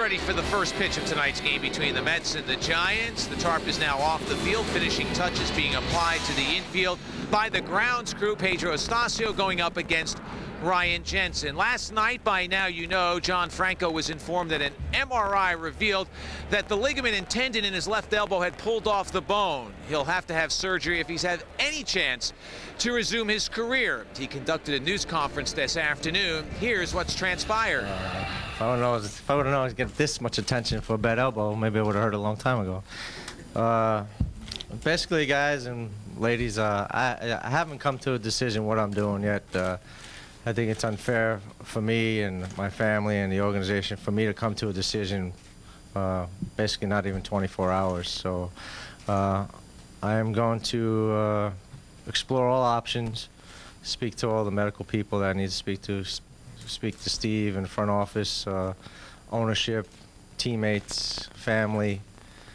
ready for the first pitch of tonight's game between the Mets and the Giants. The tarp is now off the field. Finishing touches being applied to the infield by the grounds crew. Pedro Astacio going up against Ryan Jensen. Last night, by now you know, John Franco was informed that an MRI revealed that the ligament and tendon in his left elbow had pulled off the bone. He'll have to have surgery if he's had any chance to resume his career. He conducted a news conference this afternoon. Here's what's transpired. If I would have known I'd get this much attention for a bad elbow, maybe I would have heard it a long time ago. Basically, guys and ladies, I haven't come to a decision what I'm doing yet. I think it's unfair for me and my family and the organization for me to come to a decision basically not even 24 hours. So I am going to explore all options, speak to all the medical people that I need to speak to Steve in the front office, ownership, teammates, family,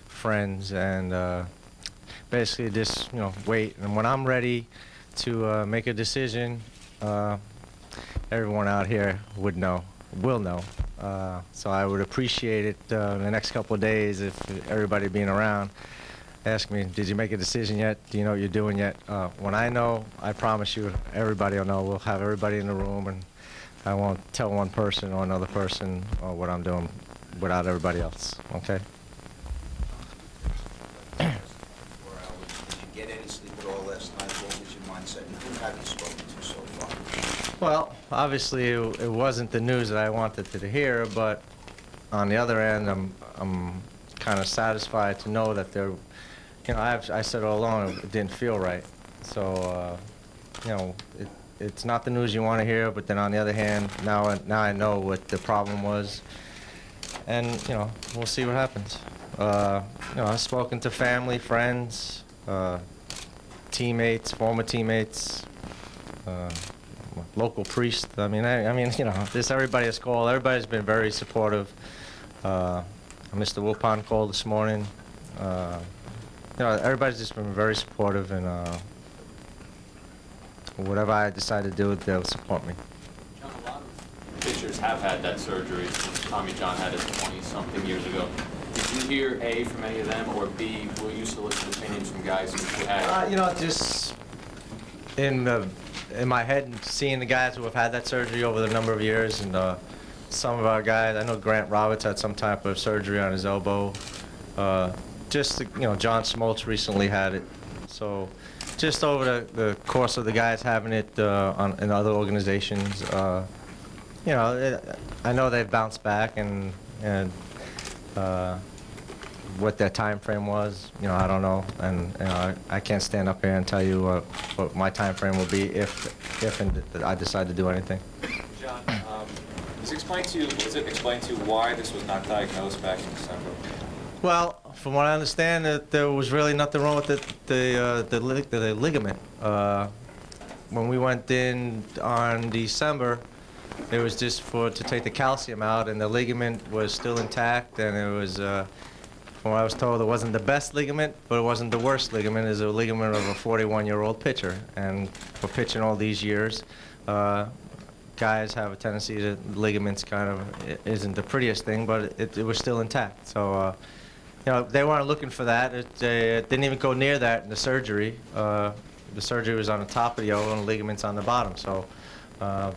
friends, and basically just wait. And when I'm ready to make a decision, everyone out here will know. So I would appreciate it in the next couple of days if everybody being around ask me, did you make a decision yet? Do you know what you're doing yet? When I know, I promise you, everybody will know. We'll have everybody in the room, and I won't tell one person or another person what I'm doing without everybody else, okay? Did you get any sleep at all last night? What was your mindset? And who have you spoken to so far? Well, obviously it wasn't the news that I wanted to hear, but on the other end, I'm kind of satisfied to know that there, I said all along it didn't feel right. So, it's not the news you want to hear, but then on the other hand, now I know what the problem was, and we'll see what happens. I've spoken to family, friends, teammates, former teammates, local priest. I mean, this everybody has called. Everybody's been very supportive. Mr. Wilpon called this morning. Everybody's just been very supportive, and whatever I decide to do, they'll support me. John, a lot of pitchers have had that surgery since Tommy John had it 20-something years ago. Did you hear A, from any of them, or B, were you solicit opinions from guys who had? Just in my head, and seeing the guys who have had that surgery over the number of years, and some of our guys, I know Grant Roberts had some type of surgery on his elbow. John Smoltz recently had it. So just over the course of the guys having it in other organizations, I know they've bounced back, and what their time frame was, I don't know, and I can't stand up here and tell you what my time frame will be if I decide to do anything. John, was it explained to you why this was not diagnosed back in December? Well, from what I understand, there was really nothing wrong with the ligament. When we went in on December, it was just to take the calcium out, and the ligament was still intact, and it was, from what I was told, it wasn't the best ligament, but it wasn't the worst ligament. It's a ligament of a 41-year-old pitcher, and for pitching all these years, guys have a tendency to ligaments kind of isn't the prettiest thing, but it was still intact. So, they weren't looking for that. It didn't even go near that in the surgery. The surgery was on the top of the elbow and the ligaments on the bottom. So,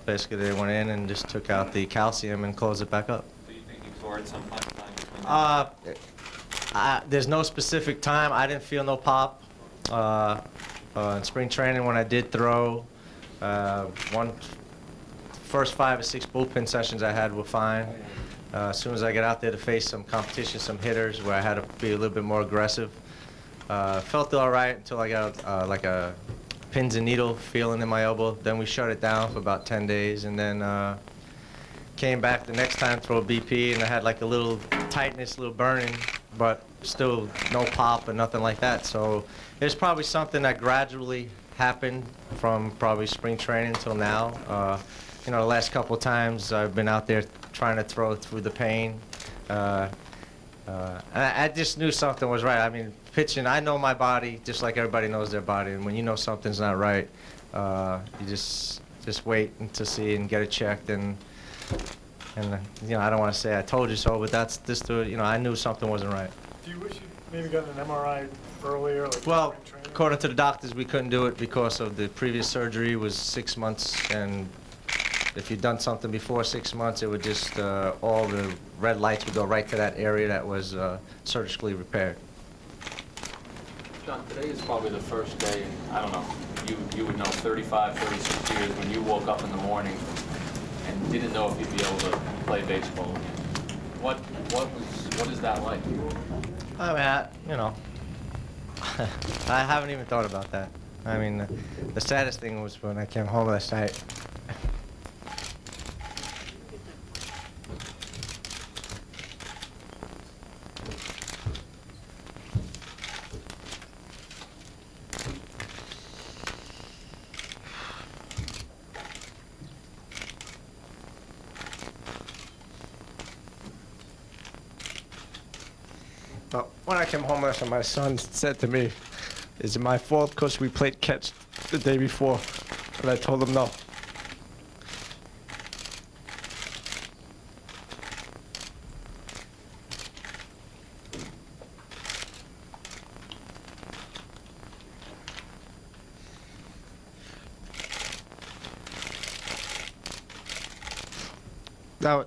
basically, they went in and just took out the calcium and closed it back up. Do you think you tore at some point in time? There's no specific time. I didn't feel no pop. In spring training, when I did throw, first 5 or 6 bullpen sessions I had were fine. As soon as I got out there to face some competition, some hitters where I had to be a little bit more aggressive, felt all right until I got like a pins and needle feeling in my elbow. Then we shut it down for about 10 days, and then came back the next time to throw a BP, and I had like a little tightness, a little burning, but still no pop or nothing like that. So there's probably something that gradually happened from probably spring training till now. The last couple of times I've been out there trying to throw through the pain. And I just knew something was right. I mean, pitching, I know my body just like everybody knows their body. And when you know something's not right, you just wait to see and get it checked. And And you know, I don't want to say I told you so, but that's just the, you know, I knew something wasn't right. Do you wish you maybe got an MRI earlier? Like Well, during training? according to the doctors, we couldn't do it because of the previous surgery was 6 months, and if you'd done something before 6 months, it would just, all the red lights would go right to that area that was surgically repaired. John, today is probably the first day, and I don't know, you would know 35, 36 years when you woke up in the morning and didn't know if you'd be able to play baseball again. What is that like? I mean, you know, I haven't even thought about that. I mean, the saddest thing was when I came home last night. Well, when I came home last night, my son said to me, "Is it my fault because we played catch the day before?" And I told him no.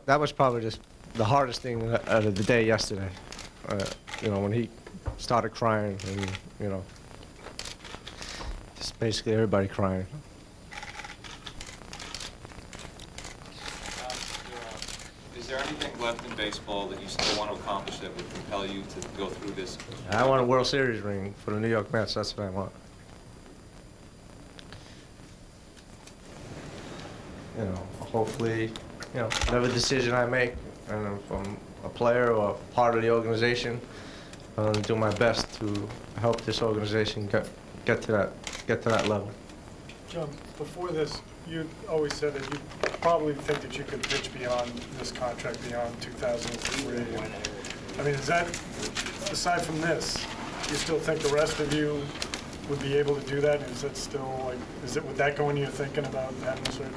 That was probably just the hardest thing out of the day yesterday. You know, when he started crying and, you know, just basically everybody crying. Is there anything left in baseball that you still want to accomplish that would compel you to go through this? I want a World Series ring for the New York Mets. That's what I want. You know, hopefully, you know, whatever decision I make, and if I'm a player or part of the organization, I'm going to do my best to help this organization get to that level. John, before this, you always said that you probably think that you could pitch beyond this contract, beyond 2003. I mean, is that, aside from this, you still think the rest of you would be able to do that? Is that still, like, would that go into your thinking about having the surgery?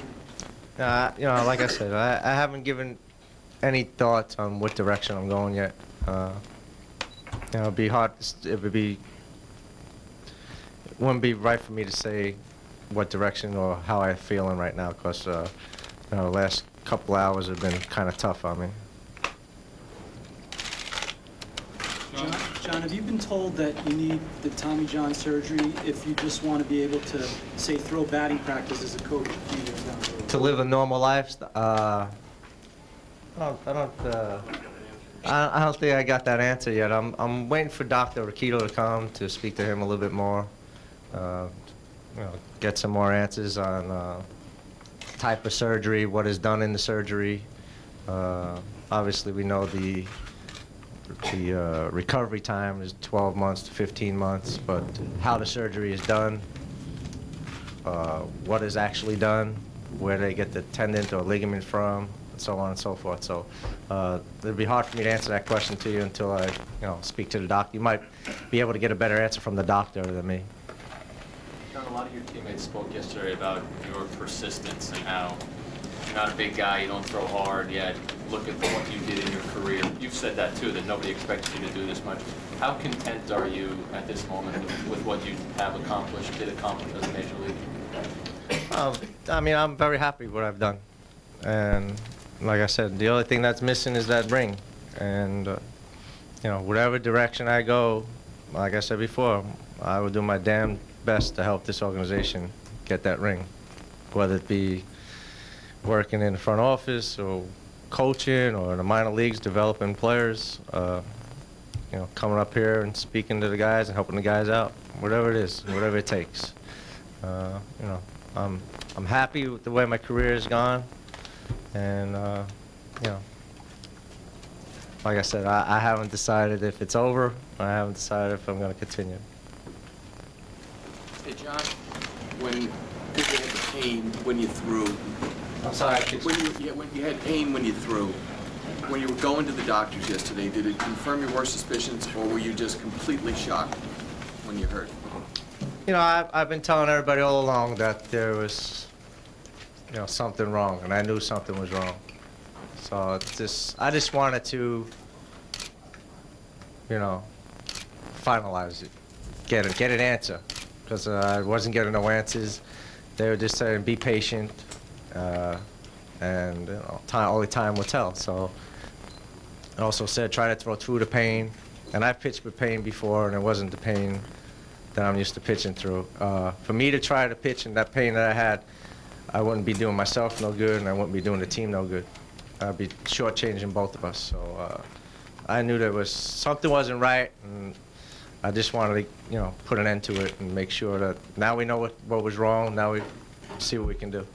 You know, like I said, I haven't given any thoughts on what direction I'm going yet. You know, it'd be hard. It wouldn't be right for me to say what direction or how I'm feeling right now, because you know, the last couple hours have been kind of tough on me. John, have you been told that you need the Tommy John surgery if you just want to be able to, say, throw batting practice as a coach a few years down the road? To live a normal life, I don't think I got that answer yet. I'm waiting for Dr. Rakito to come to speak to him a little bit more. You know, get some more answers on type of surgery, what is done in the surgery. Obviously, we know the recovery time is 12 months to 15 months, but how the surgery is done, what is actually done, where they get the tendon or ligament from, and so on and so forth. So it'd be hard for me to answer that question to you until I, you know, speak to the doctor. You might be able to get a better answer from the doctor than me. John, a lot of your teammates spoke yesterday about your persistence and how you're not a big guy, you don't throw hard, yet look at what you did in your career. You've said that too, that nobody expected you to do this much. How content are you at this moment with what you have accomplished, did accomplish as a major league? I mean, I'm very happy with what I've done. And like I said, the only thing that's missing is that ring. And, you know, whatever direction I go, like I said before, I will do my damn best to help this organization get that ring, whether it be working in the front office or coaching or in the minor leagues developing players, you know, coming up here and speaking to the guys and helping the guys out, whatever it is, whatever it takes. You know, I'm happy with the way my career has gone, and you know, like I said, I haven't decided if it's over. I haven't decided if I'm going to continue. Hey, John, when you had the pain when you threw, I'm sorry. when you had pain when you threw, when you were going to the doctors yesterday, did it confirm your worst suspicions, or were you just completely shocked when you heard? You know, I've been telling everybody all along that there was, you know, something wrong, and I knew something was wrong. So I just wanted to, you know, finalize it, get an answer, because I wasn't getting no answers. They were just saying be patient, and you know, only time will tell. So I also said try to throw through the pain, and I've pitched with pain before, and it wasn't the pain that I'm used to pitching through. For me to try to pitch in that pain that I had, I wouldn't be doing myself no good, and I wouldn't be doing the team no good. I'd be shortchanging both of us. So I knew there was something wasn't right, and I just wanted to, you know, put an end to it and make sure that now we know what was wrong. Now we see what we can do.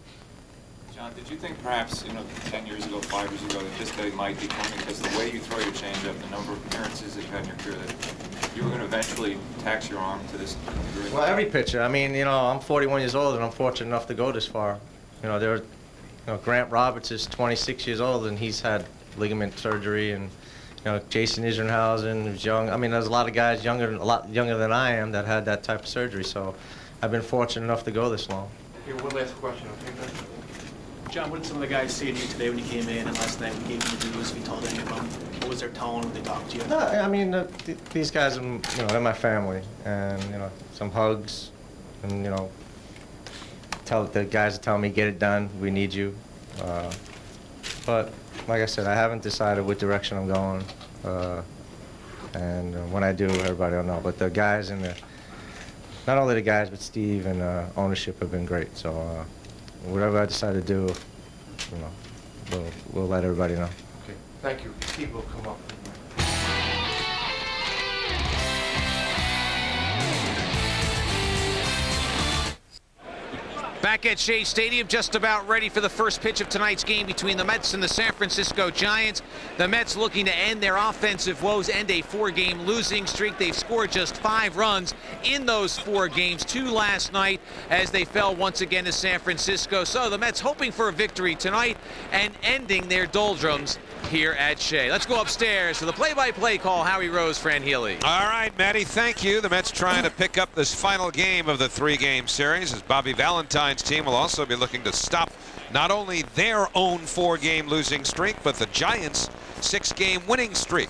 John, did you think perhaps, 10 years ago, 5 years ago, that this day might be coming because the way you throw your changeup, the number of appearances that you had in your career, that you were going to eventually tax your arm to this degree? Well, every pitcher. I mean, I'm 41 years old, and I'm fortunate enough to go this far. Grant Roberts is 26 years old, and he's had ligament surgery, and Jason Isringhausen who's young. I mean, there's a lot of guys a lot younger than I am that had that type of surgery. So I've been fortunate enough to go this long. Okay, one last question, okay? John, what did some of the guys say to you today when you came in and last night when you gave them the news? If you told any of them, what was their tone when they talked to you? No, I mean, these guys, they're my family, and some hugs, and tell the guys to tell me get it done. We need you. But like I said, I haven't decided what direction I'm going, and when I do, everybody will know. But the guys not only the guys, but Steve and ownership have been great. So whatever I decide to do, we'll let everybody know. Okay, thank you. Steve will come up. Back at Shea Stadium, just about ready for the first pitch of tonight's game between the Mets and the San Francisco Giants. The Mets looking to end their offensive woes, end a 4-game losing streak. They've scored just 5 runs in those 4 games, 2 last night as they fell once again to San Francisco. So the Mets hoping for a victory tonight and ending their doldrums here at Shea. Let's go upstairs to the play-by-play call. Howie Rose, Fran Healy. All right, Matty, thank you. The Mets trying to pick up this final game of the 3-game series as Bobby Valentine's team will also be looking to stop not only their own 4-game losing streak, but the Giants' 6-game winning streak.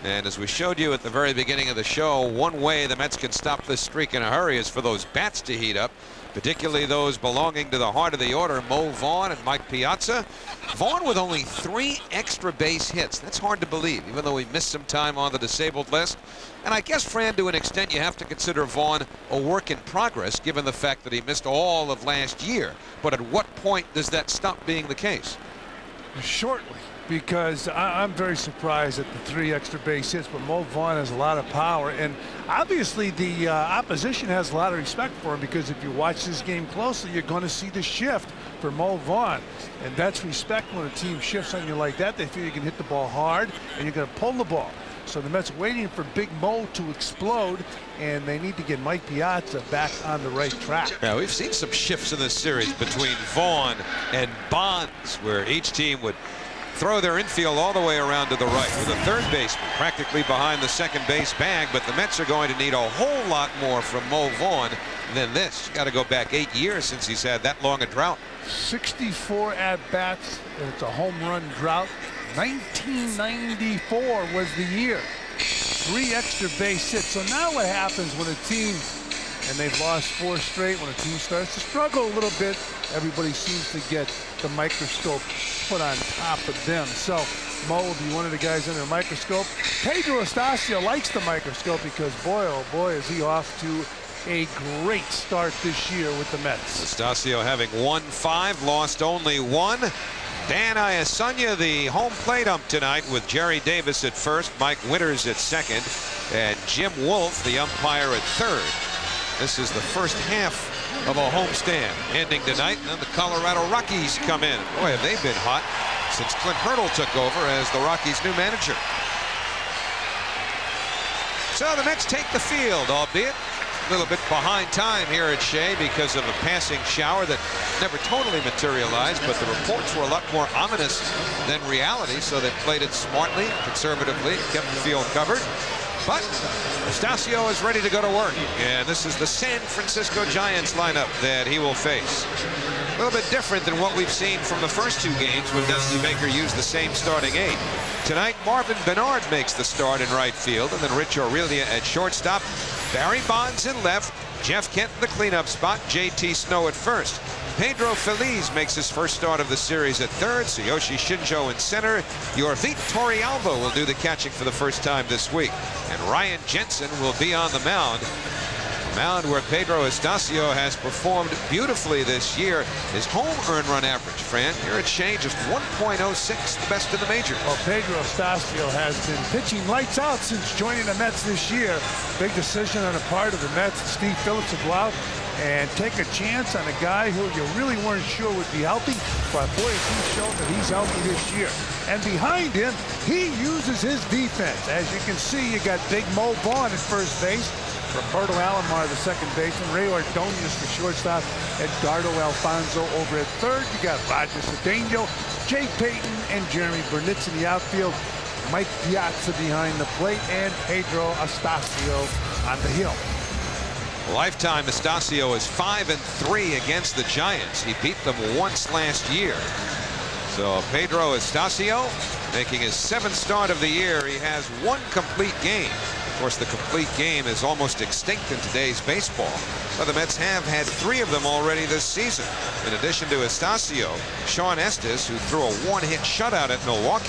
And as we showed you at the very beginning of the show, one way the Mets can stop this streak in a hurry is for those bats to heat up, particularly those belonging to the heart of the order, Mo Vaughn and Mike Piazza. Vaughn with only 3 extra base hits. That's hard to believe, even though he missed some time on the disabled list. And I guess, Fran, to an extent, you have to consider Vaughn a work in progress, given the fact that he missed all of last year. But at what point does that stop being the case? Shortly, because I'm very surprised at the 3 extra base hits, but Mo Vaughn has a lot of power, and obviously the opposition has a lot of respect for him, because if you watch this game closely, you're going to see the shift for Mo Vaughn, and that's respect. When a team shifts on you like that, they feel you can hit the ball hard and you're going to pull the ball. So the Mets waiting for Big Mo to explode, and they need to get Mike Piazza back on the right track. Yeah, we've seen some shifts in this series between Vaughn and Bonds, where each team would throw their infield all the way around to the right with a third baseman practically behind the second base bag. But the Mets are going to need a whole lot more from Mo Vaughn than this. Got to go back 8 years since he's had that long a drought. 64 at-bats, and it's a home run drought. 1994 was the year. 3 extra base hits. So now what happens when a team, and they've lost 4 straight, when a team starts to struggle a little bit, everybody seems to get the microscope put on top of them. So Mo will be one of the guys under the microscope. Pedro Astacio likes the microscope because, boy, oh boy, is he off to a great start this year with the Mets. Astacio having won 5, lost only 1. Dan Iassogna, the home plate ump tonight, with Jerry Davis at first, Mike Winters at second, and Jim Wolf, the umpire, at third. This is the first half of a homestand ending tonight, and then the Colorado Rockies come in. Boy, have they been hot since Clint Hurdle took over as the Rockies' new manager. So the Mets take the field, albeit a little bit behind time here at Shea because of a passing shower that never totally materialized, but the reports were a lot more ominous than reality, so they played it smartly, conservatively, kept the field covered. But Astacio is ready to go to work, and this is the San Francisco Giants lineup that he will face. A little bit different than what we've seen from the first two games when Dusty Baker used the same starting 8. Tonight, Marvin Bernard makes the start in right field, and then Rich Aurelia at shortstop, Barry Bonds in left, Jeff Kent in the cleanup spot, J.T. Snow at first. Pedro Feliz makes his first start of the series at third. Tsuyoshi Shinjo in center. Yorvit Torrealba will do the catching for the first time this week. And Ryan Jensen will be on the mound. A mound where Pedro Astacio has performed beautifully this year. His home earned run average, Fran, here at Shea, just 1.06, the best in the majors. Well, Pedro Astacio has been pitching lights out since joining the Mets this year. Big decision on the part of the Mets, Steve Phillips, to go out and take a chance on a guy who you really weren't sure would be healthy. But boy, he's shown that he's healthy this year. And behind him, he uses his defense. As you can see, you got Big Mo Vaughn at first base, Roberto Alomar, the second baseman, Ray Ordonez, the shortstop, Edgardo Alfonso over at third. You got Roger Cedeno, Jay Payton, and Jeremy Burnitz in the outfield. Mike Piazza behind the plate, and Pedro Astacio on the hill. Lifetime Astacio is 5-3 against the Giants. He beat them once last year. So Pedro Astacio making his 7th start of the year. He has 1 complete game. Of course, the complete game is almost extinct in today's baseball. But the Mets have had 3 of them already this season. In addition to Astacio, Shawn Estes, who threw a 1-hit shutout at Milwaukee,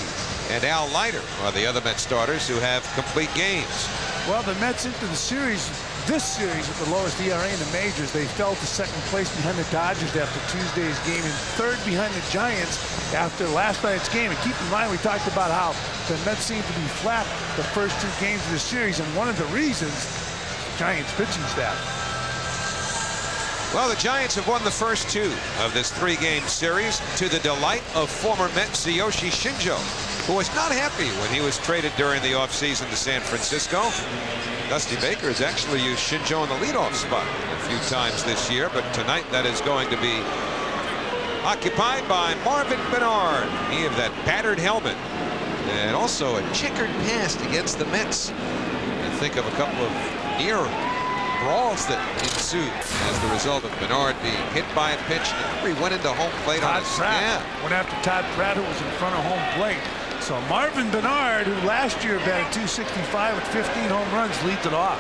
and Al Leiter are the other Mets starters who have complete games. Well, the Mets into the series, this series with the lowest ERA in the majors. They fell to second place behind the Dodgers after Tuesday's game and third behind the Giants after last night's game. And keep in mind, we talked about how the Mets seemed to be flat the first 2 games of the series, and one of the reasons, Giants pitching staff. Well, the Giants have won the first 2 of this 3-game series to the delight of former Met Tsuyoshi Shinjo, who was not happy when he was traded during the offseason to San Francisco. Dusty Baker has actually used Shinjo in the leadoff spot a few times this year, but tonight that is going to be occupied by Marvin Bernard. He of that battered helmet, and also a checkered past against the Mets. You think of a couple of near brawls that ensued as the result of Bernard being hit by a pitch. He went into home plate on a went after Todd Pratt, who was in front of home plate. So Marvin Bernard, who last year batted .265 with 15 home runs, leads it off.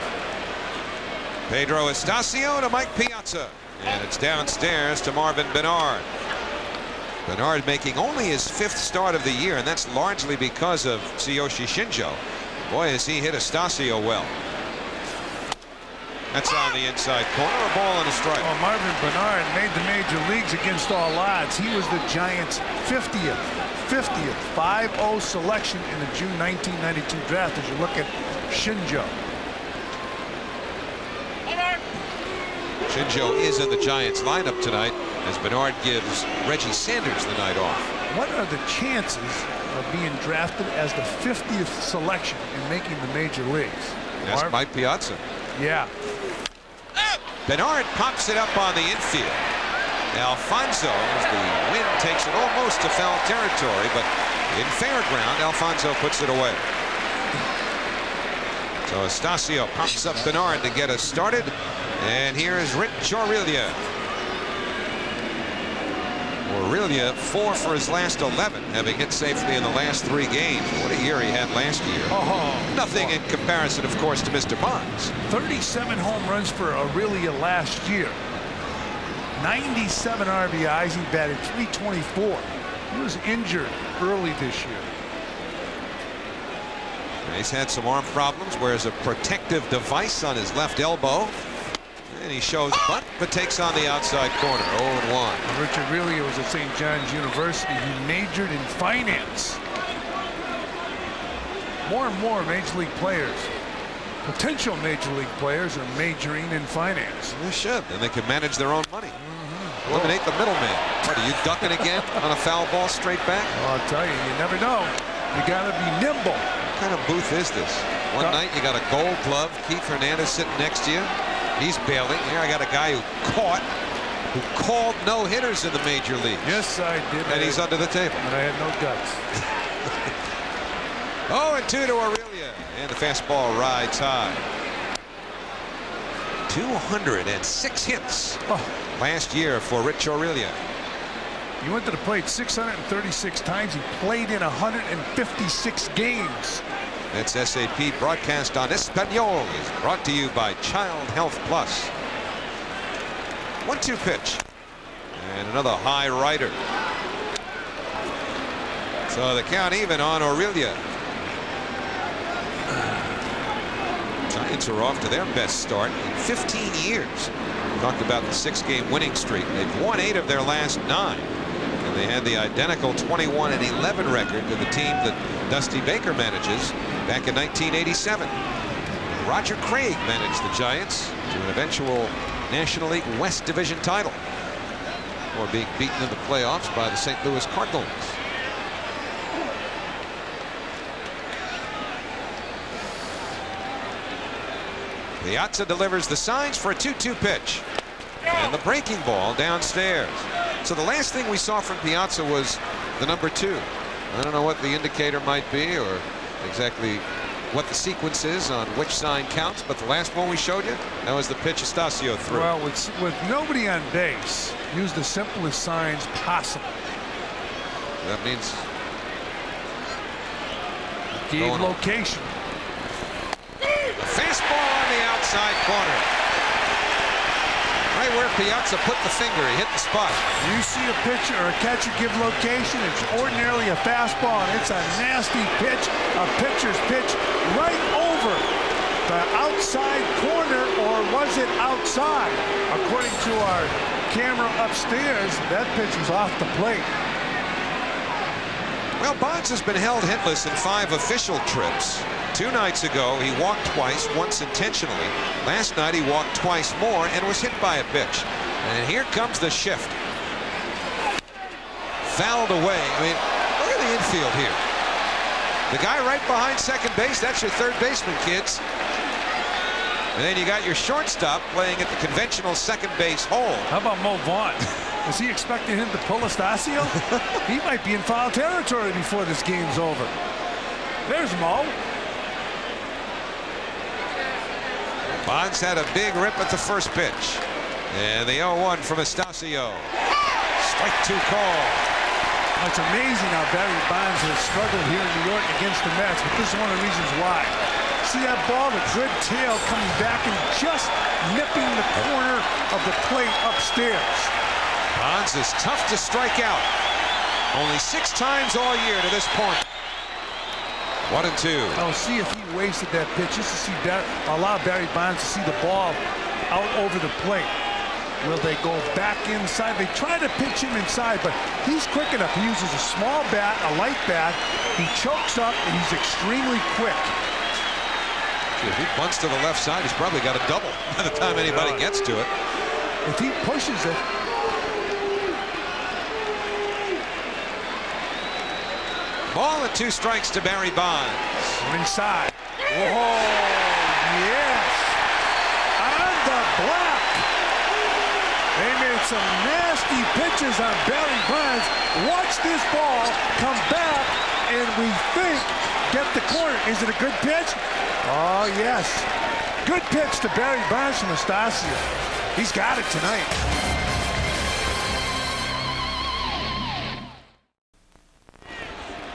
Pedro Astacio to Mike Piazza, and it's downstairs to Marvin Bernard. Bernard making only his 5th start of the year, and that's largely because of Tsuyoshi Shinjo. Boy, has he hit Astacio well. That's on the inside corner, a ball and a strike. Well, Marvin Bernard made the major leagues against all odds. He was the Giants' 50th 5-0 selection in the June 1992 draft as you look at Shinjo. Shinjo is in the Giants lineup tonight as Bernard gives Reggie Sanders the night off. What are the chances of being drafted as the 50th selection and making the major leagues? That's Mike Piazza. Yeah. Bernard pops it up on the infield. Alfonso, as the wind takes it almost to foul territory, but in fair ground, Alfonso puts it away. So Astacio pops up Bernard to get us started. And here is Rich Aurelia. Aurelia 4 for his last 11, having hit safely in the last 3 games. What a year he had last year. Nothing in comparison, of course, to Mr. Bonds. 37 home runs for Aurelia last year. 97 RBIs. He batted .324. He was injured early this year. He's had some arm problems, wears a protective device on his left elbow. And he shows bunt, but takes on the outside corner, 0-1. Rich Aurelia was at St. John's University. He majored in finance. More and more Major League players, potential Major League players, are majoring in finance. They should, then they can manage their own money. Eliminate the middleman. What, are you ducking again on a foul ball straight back? Well, I'll tell you, you never know. You got to be nimble. What kind of booth is this? One night you got a gold glove, Keith Hernandez sitting next to you. He's bailing. Here I got a guy who called no-hitters in the major leagues. Yes, I did. And he's under the table. But I had no guts. 0-2 to Aurelia. And the fastball rides high. 206 hits last year for Rich Aurelia. He went to the plate 636 times. He played in 156 games. That's SAP broadcast on Espanol is brought to you by Child Health Plus. 1-2 pitch. And another high rider. So the count even on Aurelia. Giants are off to their best start in 15 years. We talked about the 6-game winning streak. They've won 8 of their last 9. And they had the identical 21-11 record to the team that Dusty Baker manages back in 1987. Roger Craig managed the Giants to an eventual National League West Division title, or being beaten in the playoffs by the St. Louis Cardinals. Piazza delivers the signs for a 2-2 pitch. And the breaking ball downstairs. So the last thing we saw from Piazza was the number 2. I don't know what the indicator might be or exactly what the sequence is on which sign counts, but the last one we showed you, that was the pitch Astacio threw. Well, with nobody on base, use the simplest signs possible. That means gave location. Fastball on the outside corner. Right where Piazza put the finger, he hit the spot. You see a pitcher or a catcher give location, it's ordinarily a fastball, and it's a nasty pitch, a pitcher's pitch right over the outside corner, or was it outside? According to our camera upstairs, that pitch was off the plate. Well, Bonds has been held hitless in 5 official trips. 2 nights ago, he walked twice, once intentionally. Last night, he walked twice more and was hit by a pitch. And here comes the shift. Fouled away. I mean, look at the infield here. The guy right behind second base, that's your third baseman, kids. And then you got your shortstop playing at the conventional second base hole. How about Mo Vaughn? Is he expecting him to pull Astacio? He might be in foul territory before this game's over. There's Mo. Bonds had a big rip at the first pitch. And the 0-1 from Astacio. Strike 2 call. It's amazing how Barry Bonds has struggled here in New York against the Mets, but this is one of the reasons why. See that ball, the good tail coming back and just nipping the corner of the plate upstairs. Bonds is tough to strike out. Only 6 times all year to this point. 1-2. Oh, see if he wasted that pitch just to see allow Barry Bonds to see the ball out over the plate. Will they go back inside? They try to pitch him inside, but he's quick enough. He uses a small bat, a light bat. He chokes up, and he's extremely quick. If he bunts to the left side, he's probably got a double by the time anybody gets to it. If he pushes it. Ball and 2 strikes to Barry Bonds. Inside. Whoa, yes. On the block. They made some nasty pitches on Barry Bonds. Watch this ball come back, and we think get the corner. Is it a good pitch? Oh, yes. Good pitch to Barry Bonds from Astacio. He's got it tonight.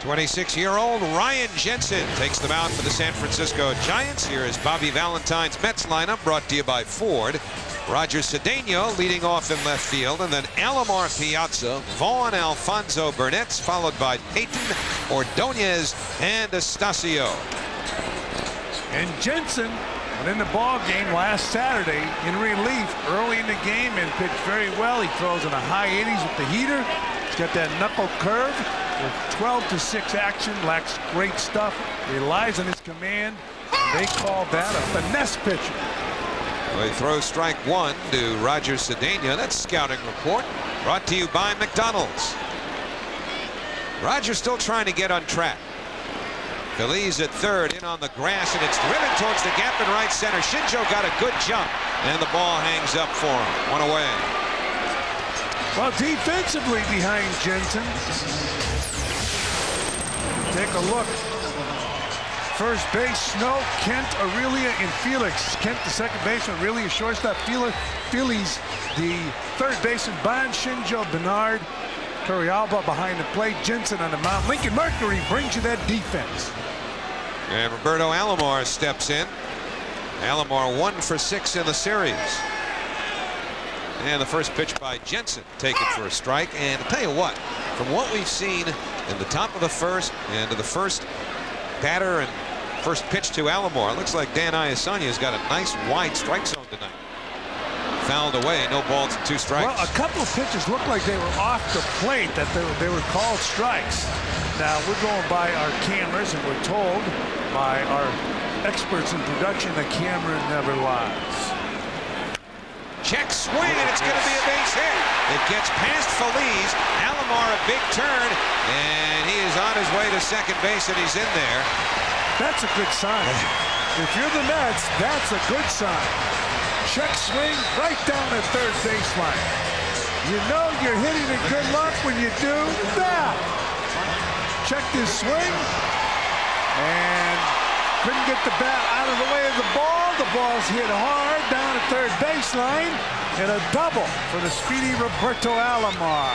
'26-year-old Ryan Jensen takes the mound for the San Francisco Giants. Here is Bobby Valentine's Mets lineup, brought to you by Ford. Roger Cedeno leading off in left field, and then Alomar Piazza, Vaughn, Alfonso Burnett, followed by Peyton, Ordonez, and Astacio. And Jensen went in the ball game last Saturday in relief early in the game and pitched very well. He throws in the high 80s with the heater. He's got that knuckle curve with 12-6 action, lacks great stuff, relies on his command. They call that a finesse pitcher. Well, he throws strike 1 to Roger Cedeno. That's scouting report brought to you by McDonald's. Roger's still trying to get on track. Healy's at third, in on the grass, and it's driven towards the gap in right center. Shinjo got a good jump, and the ball hangs up for him. 1 away. Well, defensively behind Jensen. Take a look. first base, Snow, Kent, Aurelia, and Felix. Kent, the second baseman, Aurelia, shortstop, Felix, the third baseman, Bond, Shinjo, Bernard, Turrialba behind the plate, Jensen on the mound. Lincoln Mercury brings you that defense. And Roberto Alomar steps in. Alomar 1 for 6 in the series. And the first pitch by Jensen taken for a strike. And to tell you what, from what we've seen in the top of the first and to the first batter and first pitch to Alomar, it looks like Dan Iasanya's got a nice wide strike zone tonight. Fouled away, no balls and 2 strikes. Well, a couple of pitches looked like they were off the plate, that they were called strikes. Now, we're going by our cameras, and we're told by our experts in production the camera never lies. Check swing, and it's going to be a base hit. It gets past Feliz. Alomar a big turn, and he is on his way to second base, and he's in there. That's a good sign. If you're the Mets, that's a good sign. Check swing right down the third baseline. You know you're hitting in good luck when you do that. Check this swing, and couldn't get the bat out of the way of the ball. The ball's hit hard down the third baseline, and a double for the speedy Roberto Alomar.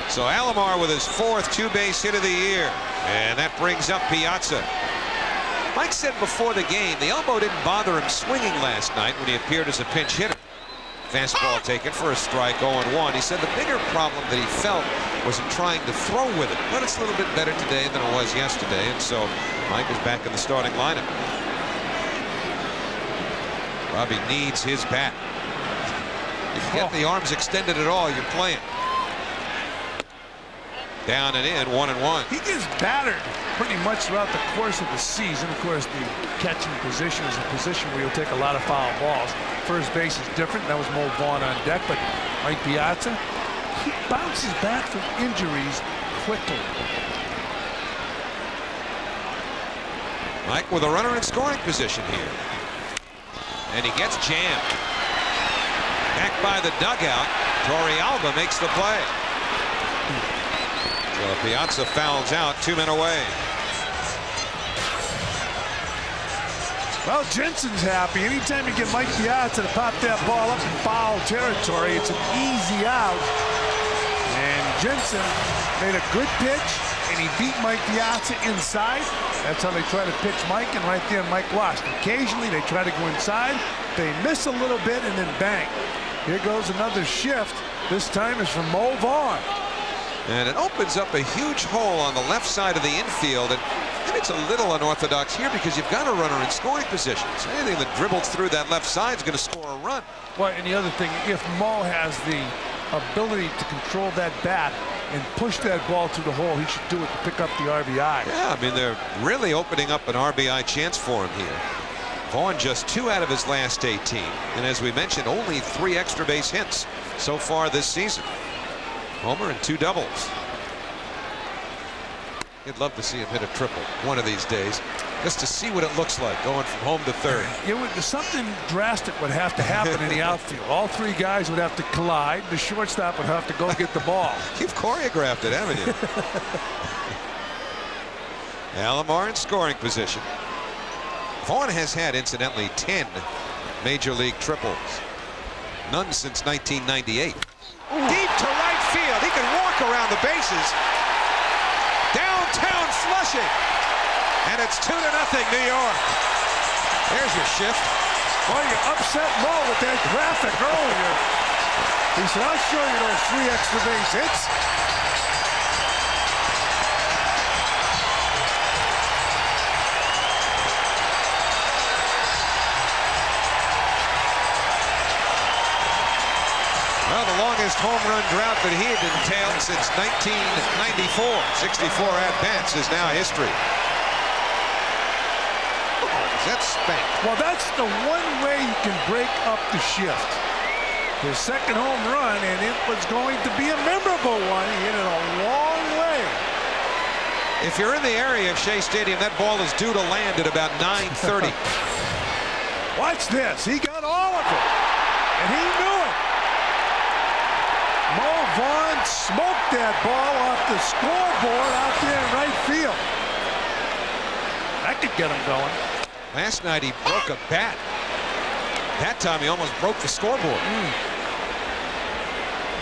So Alomar with his 4th 2-base hit of the year, and that brings up Piazza. Mike said before the game the elbow didn't bother him swinging last night when he appeared as a pinch hitter. Fastball taken for a strike, 0-1. He said the bigger problem that he felt was in trying to throw with it. But it's a little bit better today than it was yesterday, and so Mike is back in the starting lineup. Robbie needs his bat. If you get the arms extended at all, you're playing. Down and in, 1-1. He gets battered pretty much throughout the course of the season. Of course, the catching position is a position where you'll take a lot of foul balls. First base is different. That was Mo Vaughn on deck, but Mike Piazza, he bounces back from injuries quickly. Mike with a runner in scoring position here. And he gets jammed. Back by the dugout. Torrealba makes the play. So Piazza fouls out, 2 men away. Well, Jensen's happy. Anytime you get Mike Piazza to pop that ball up in foul territory, it's an easy out. And Jensen made a good pitch, and he beat Mike Piazza inside. That's how they try to pitch Mike, and right there Mike lost. Occasionally they try to go inside, they miss a little bit, and then bang. Here goes another shift. This time is from Mo Vaughn. And it opens up a huge hole on the left side of the infield, and it's a little unorthodox here because you've got a runner in scoring position. So anything that dribbles through that left side is going to score a run. Well, and the other thing, if Mo has the ability to control that bat and push that ball through the hole, he should do it to pick up the RBI. Yeah, I mean, they're really opening up an RBI chance for him here. Vaughn just 2 out of his last 18. And as we mentioned, only 3 extra base hits so far this season. Homer and 2 doubles. You'd love to see him hit a triple one of these days, just to see what it looks like going from home to third. Something drastic would have to happen in the outfield. All 3 guys would have to collide. The shortstop would have to go get the ball. You've choreographed it, haven't you? Alomar in scoring position. Vaughn has had, incidentally, 10 major league triples. None since 1998. Deep to right field. He can walk around the bases. Downtown Flushing. And it's 2-0 New York. There's your shift. Boy, you upset Mo with that graphic earlier. He said, I'll show you those 3 extra base hits. Well, the longest home run drought that he had entailed since 1994. 64 at-bats is now history. Is that spanked? Well, that's the one way you can break up the shift. His second home run, and it was going to be a memorable one. He hit it a long way. If you're in the area of Shea Stadium, that ball is due to land at about 9:30. Watch this. He got all of it, and he knew it. Mo Vaughn smoked that ball off the scoreboard out there in right field. That could get him going. Last night he broke a bat. That time he almost broke the scoreboard.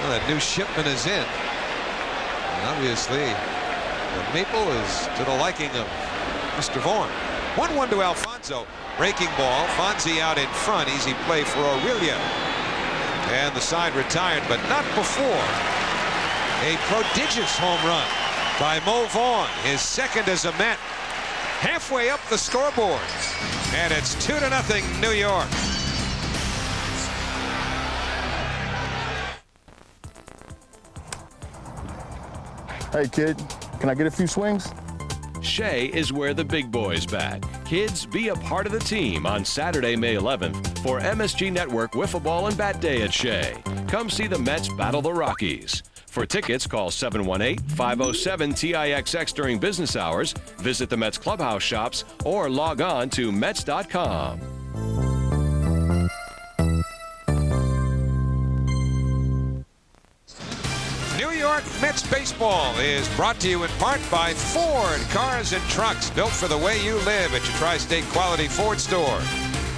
Well, that new shipment is in. And obviously, the maple is to the liking of Mr. Vaughn. 1-1 to Alfonso. Breaking ball. Fonzie out in front. Easy play for Aurelio. And the side retired, but not before a prodigious home run by Mo Vaughn, his second as a Met. Halfway up the scoreboard, and it's 2-0 New York. Hey kid, can I get a few swings? Shea is where the big boys bat. Kids, be a part of the team on Saturday, May 11th for MSG Network Wiffle Ball and Bat Day at Shea. Come see the Mets battle the Rockies. For tickets, call 718-507-TIXX during business hours, visit the Mets clubhouse shops, or log on to Mets.com. New York Mets baseball is brought to you in part by Ford Cars and Trucks, built for the way you live at your tri-state quality Ford store.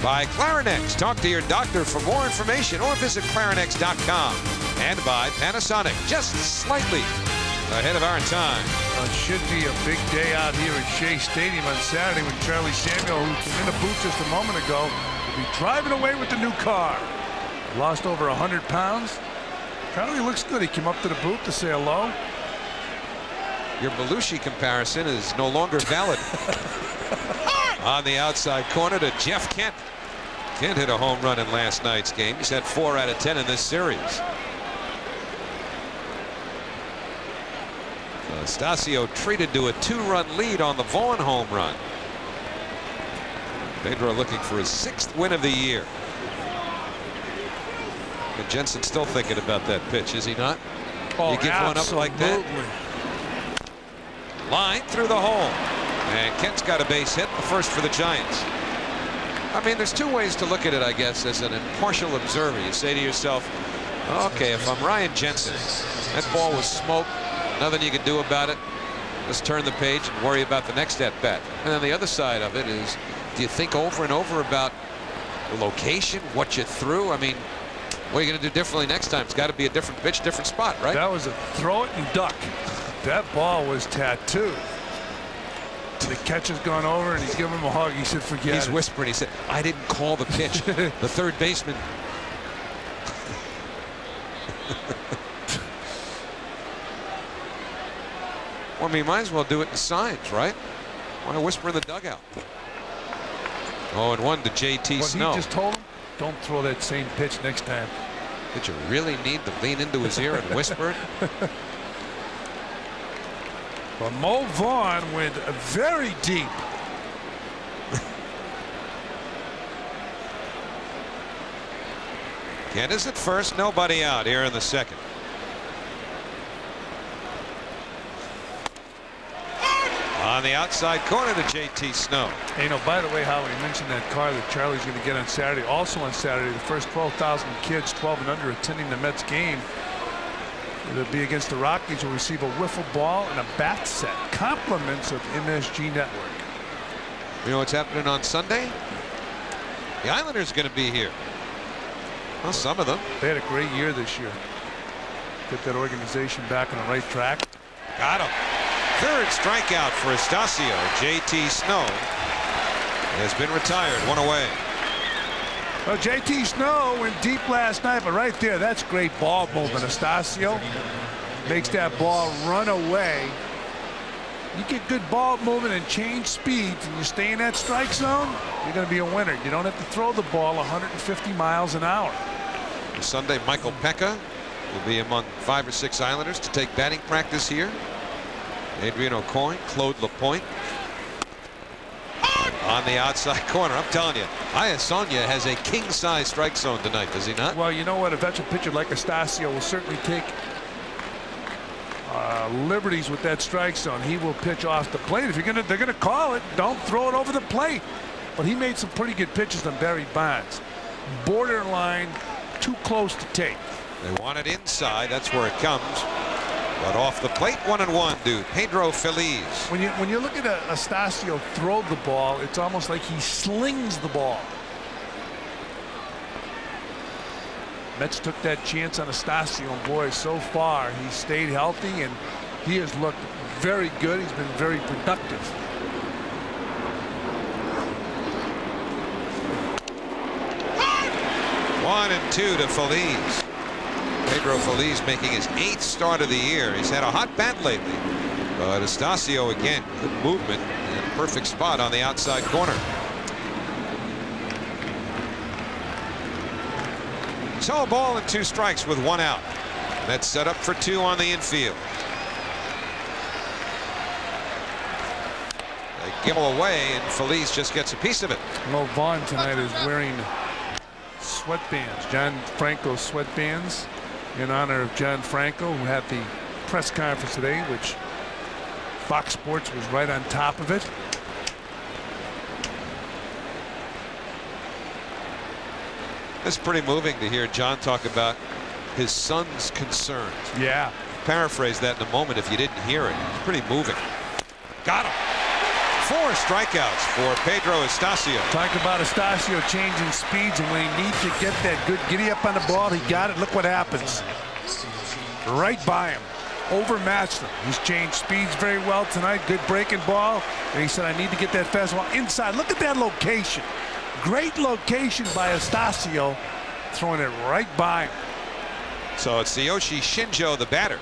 By Clarinex, talk to your doctor for more information or visit Clarinex.com. And by Panasonic, just slightly ahead of our time. It should be a big day out here at Shea Stadium on Saturday when Charlie Samuel, who came in the booth just a moment ago, will be driving away with the new car. Lost over 100 pounds. Charlie looks good. He came up to the booth to say hello. Your Belushi comparison is no longer valid. On the outside corner to Jeff Kent. Kent hit a home run in last night's game. He's had 4 out of 10 in this series. Astacio treated to a 2-run lead on the Vaughn home run. Pedro looking for his 6th win of the year. And Jensen still thinking about that pitch, is he not? Oh, you give one up like that. Line through the hole. And Kent's got a base hit, the first for the Giants. I mean, there's 2 ways to look at it, I guess, as an impartial observer. You say to yourself, okay, if I'm Ryan Jensen, that ball was smoked, nothing you can do about it. Just turn the page and worry about the next at-bat. And then the other side of it is, do you think over and over about the location, what you threw? I mean, what are you going to do differently next time? It's got to be a different pitch, different spot, right? That was a throw it and duck. That ball was tattooed. The catcher's gone over and he's giving him a hug. He said, forget it. He's whispering. He said, I didn't call the pitch. The third baseman. Well, I mean, might as well do it in signs, right? Why whisper in the dugout? 0-1 to JT Snow. He just told him, don't throw that same pitch next time. Did you really need to lean into his ear and whisper it? But Mo Vaughn went very deep. Kent is at first, nobody out here in the second. On the outside corner to JT Snow. Hey, you know, by the way, Howie, you mentioned that car that Charlie's going to get on Saturday. Also on Saturday, the first 12,000 kids, 12 and under, attending the Mets game. It'll be against the Rockies, will receive a wiffle ball and a bat set. Compliments of MSG Network. You know what's happening on Sunday? The Islanders are going to be here. Well, some of them. They had a great year this year. Get that organization back on the right track. Got him. Third strikeout for Astacio. JT Snow has been retired. 1 away. Well, JT Snow went deep last night, but right there, that's great ball movement. Astacio makes that ball run away. You get good ball movement and change speeds, and you stay in that strike zone, you're going to be a winner. You don't have to throw the ball 150 miles an hour. Sunday, Michael Pekka will be among 5 or 6 Islanders to take batting practice here. Adrian Aucoin, Claude Lapointe. On the outside corner, I'm telling you, Iasonia has a king-size strike zone tonight, does he not? Well, you know what? A veteran pitcher like Astacio will certainly take liberties with that strike zone. He will pitch off the plate. If they're gonna call it, don't throw it over the plate. But he made some pretty good pitches on Barry Bonds. Borderline, too close to take. They want it inside. That's where it comes. But off the plate, 1-1 to Pedro Feliz. When you look at Astacio throw the ball, it's almost like he slings the ball. Mets took that chance on Astacio, and boy, so far he stayed healthy and he has looked very good. He's been very productive. One and 2 to Feliz. Pedro Feliz making his 8th start of the year. He's had a hot bat lately. But Astacio again, good movement and perfect spot on the outside corner. So a ball and 2 strikes with 1 out. That's set up for 2 on the infield. They give him away and Feliz just gets a piece of it. Mo Vaughn tonight is wearing sweatbands, John Franco sweatbands, in honor of John Franco, who had the press conference today, which Fox Sports was right on top of it. It's pretty moving to hear John talk about his son's concerns. Yeah. Paraphrase that in a moment if you didn't hear it. It's pretty moving. Got him. 4 strikeouts for Pedro Astacio. Talk about Astacio changing speeds, and when he needs to get that good giddy up on the ball, he got it. Look what happens. Right by him. Overmatched him. He's changed speeds very well tonight. Good breaking ball. And he said, I need to get that fastball inside. Look at that location. Great location by Astacio, throwing it right by him. So it's Tsuyoshi Shinjo, the batter.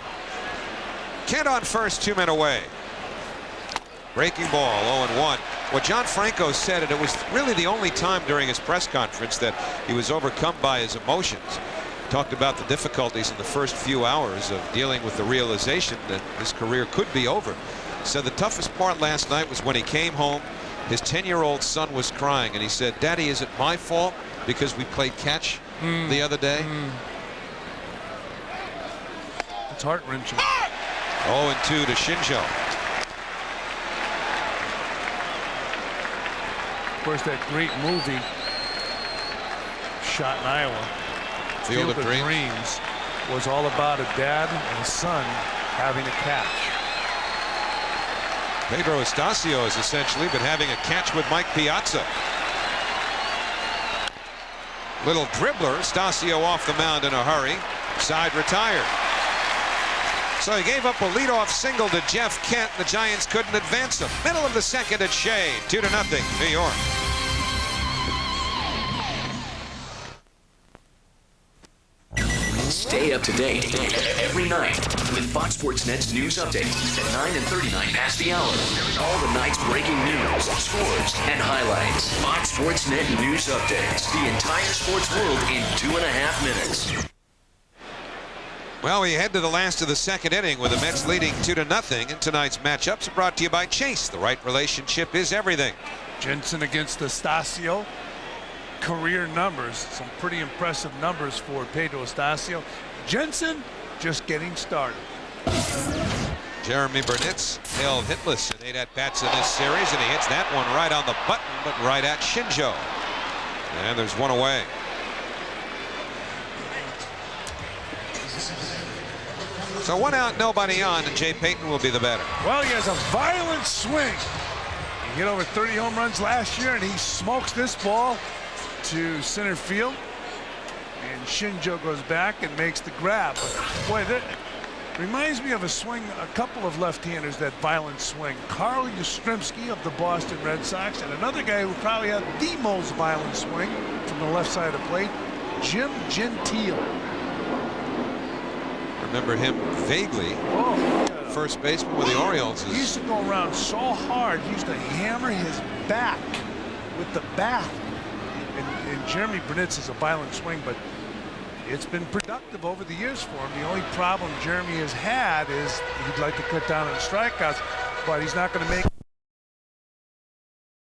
Kent on first, 2 men away. Breaking ball, 0-1. What John Franco said, and it was really the only time during his press conference that he was overcome by his emotions. Talked about the difficulties in the first few hours of dealing with the realization that his career could be over. Said the toughest part last night was when he came home. His 10-year-old son was crying, and he said, Daddy, is it my fault because we played catch the other day? It's heart-wrenching. 0-2 to Shinjo. Of course, that great movie shot in Iowa, Field of Dreams, was all about a dad and a son having a catch. Pedro Astacio has essentially been having a catch with Mike Piazza. Little dribbler. Astacio off the mound in a hurry. Side retired. So he gave up a leadoff single to Jeff Kent. The Giants couldn't advance him. Middle of the second at Shea. 2-0, New York. Stay up to date every night with Fox Sports Net's news updates at 9 and 39 past the hour. All the night's breaking news, scores, and highlights. Fox Sports Net news updates. The entire sports world in 2.5 minutes. Well, we head to the last of the second inning with the Mets leading 2-0. And tonight's matchups are brought to you by Chase. The right relationship is everything. Jensen against Astacio. Career numbers, some pretty impressive numbers for Pedro Astacio. Jensen just getting started. Jeremy Burnitz held hitless in 8 at-bats in this series, and he hits that one right on the button, but right at Shinjo. And there's 1 away. So 1 out, nobody on, and Jay Payton will be the batter. Well, he has a violent swing. He hit over 30 home runs last year, and he smokes this ball to center field, and Shinjo goes back and makes the grab. But boy, that reminds me of a swing, a couple of left-handers, that violent swing. Carl Yastrzemski of the Boston Red Sox, and another guy who probably had the most violent swing from the left side of the plate, Jim Gentile. Remember him vaguely. First baseman with the Orioles. He used to go around so hard, he used to hammer his back with the bat. And Jeremy Burnitz is a violent swing, but it's been productive over the years for him. The only problem Jeremy has had is he'd like to cut down on the strikeouts, but he's not going to make